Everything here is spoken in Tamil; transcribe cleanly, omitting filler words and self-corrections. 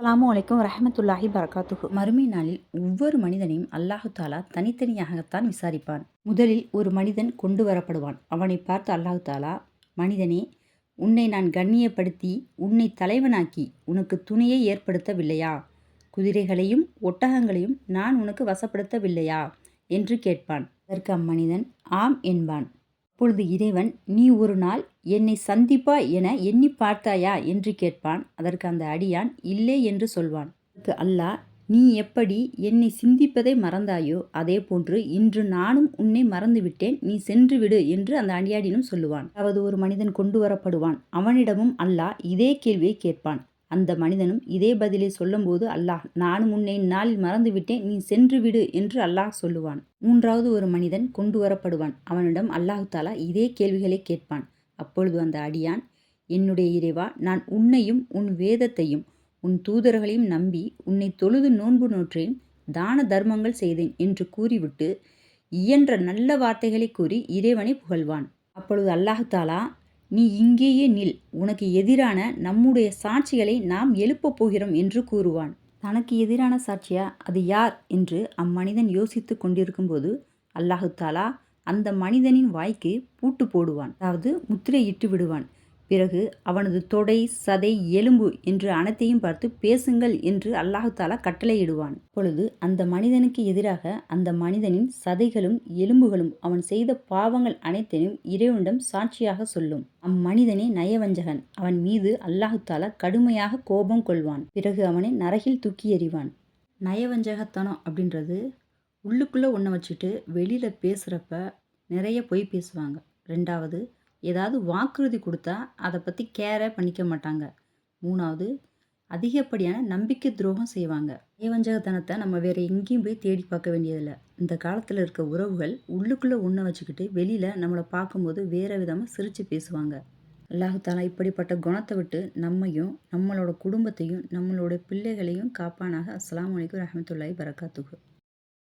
அஸ்ஸலாமு அலைக்கும் வரஹ்மத்துல்லாஹி பரகாத்துஹு. மறுமை நாளில் ஒவ்வொரு மனிதனையும் அல்லாஹு தாலா தனித்தனியாகத்தான் விசாரிப்பான். முதலில் ஒரு மனிதன் கொண்டு வரப்படுவான். அவனை பார்த்து அல்லாஹு தாலா, மனிதனே, உன்னை நான் கண்ணியப்படுத்தி உன்னை தலைவனாக்கி உனக்கு துணையை ஏற்படுத்தவில்லையா? குதிரைகளையும் ஒட்டகங்களையும் நான் உனக்கு வசப்படுத்தவில்லையா என்று கேட்பான். அதற்கு அம்மனிதன் ஆம் என்பான். அப்பொழுது இறைவன், நீ ஒரு நாள் என்னை சந்திப்பாய் என எண்ணி பார்த்தாயா என்று கேட்பான். அதற்கு அந்த அடியான் இல்லை என்று சொல்வான். அதற்கு அல்லாஹ், நீ எப்படி என்னை சிந்திப்பதை மறந்தாயோ அதே போன்று இன்று நானும் உன்னை மறந்துவிட்டேன், நீ சென்று விடு என்று அந்த அடியானிடம் சொல்லுவான். அதாவது ஒரு மனிதன் கொண்டு வரப்படுவான். அவனிடமும் அல்லாஹ் இதே கேள்வியை கேட்பான். அந்த மனிதனும் இதே பதிலை சொல்லும்போது அல்லாஹ், நானும் உன்னை இந்நாளில் மறந்துவிட்டேன், நீ சென்று விடு என்று அல்லாஹ் சொல்லுவான். மூன்றாவது ஒரு மனிதன் கொண்டு வரப்படுவான். அவனிடம் அல்லாஹு தாலா இதே கேள்விகளை கேட்பான். அப்பொழுது அந்த அடியான், என்னுடைய இறைவா, நான் உன்னையும் உன் வேதத்தையும் உன் தூதர்களையும் நம்பி உன்னை தொழுது நோன்பு நோற்றேன், தான தர்மங்கள் செய்தேன் என்று கூறிவிட்டு இயன்ற நல்ல வார்த்தைகளை கூறி இறைவனை புகழ்வான். அப்பொழுது அல்லாஹு தாலா, நீ இங்கேயே நில், உனக்கு எதிரான நம்முடைய சாட்சிகளை நாம் எழுப்பப் போகிறோம் என்று கூறுவான். தனக்கு எதிரான சாட்சியா, அது யார் என்று அம்மனிதன் யோசித்து கொண்டிருக்கும்போது அல்லாஹு தாலா அந்த மனிதனின் வாய்க்கு பூட்டு போடுவான், அதாவது முத்திரையிட்டு விடுவான். பிறகு அவனது தொடை, சதை, எலும்பு என்று அனைத்தையும் பார்த்து பேசுங்கள் என்று அல்லாஹு தாலா கட்டளையிடுவான். அப்பொழுது அந்த மனிதனுக்கு எதிராக அந்த மனிதனின் சதைகளும் எலும்புகளும் அவன் செய்த பாவங்கள் அனைத்தையும் இறைவனிடம் சாட்சியாக சொல்லும். அம்மனிதனே நயவஞ்சகன். அவன் மீது அல்லாஹு தாலா கடுமையாக கோபம் கொள்வான். பிறகு அவனை நரகில் தூக்கி எறிவான். நயவஞ்சகத்தனம் அப்படின்றது உள்ளுக்குள்ளே ஒன்றை வச்சுட்டு வெளியில் பேசுகிறப்ப நிறைய பொய் பேசுவாங்க. ரெண்டாவது, ஏதாவது வாக்குறுதி கொடுத்தா அதை பற்றி கேரே பண்ணிக்க மாட்டாங்க. மூணாவது, அதிகப்படியான நம்பிக்கை துரோகம் செய்வாங்க. நயவஞ்சகத்தனத்தை நம்ம வேறு எங்கேயும் போய் தேடி பார்க்க வேண்டியதில்லை. இந்த காலத்தில் இருக்க உறவுகள் உள்ளுக்குள்ளே ஒன்றை வச்சுக்கிட்டு வெளியில் நம்மளை பார்க்கும்போது வேறு விதமாக சிரித்து பேசுவாங்க. அல்லாஹு தாலா இப்படிப்பட்ட குணத்தை விட்டு நம்மையும் நம்மளோட குடும்பத்தையும் நம்மளோட பிள்ளைகளையும் காப்பானாக. அஸ்ஸலாமு அலைக்கும் வரஹ்மத்துல்லாஹி பரகாத்துஹு.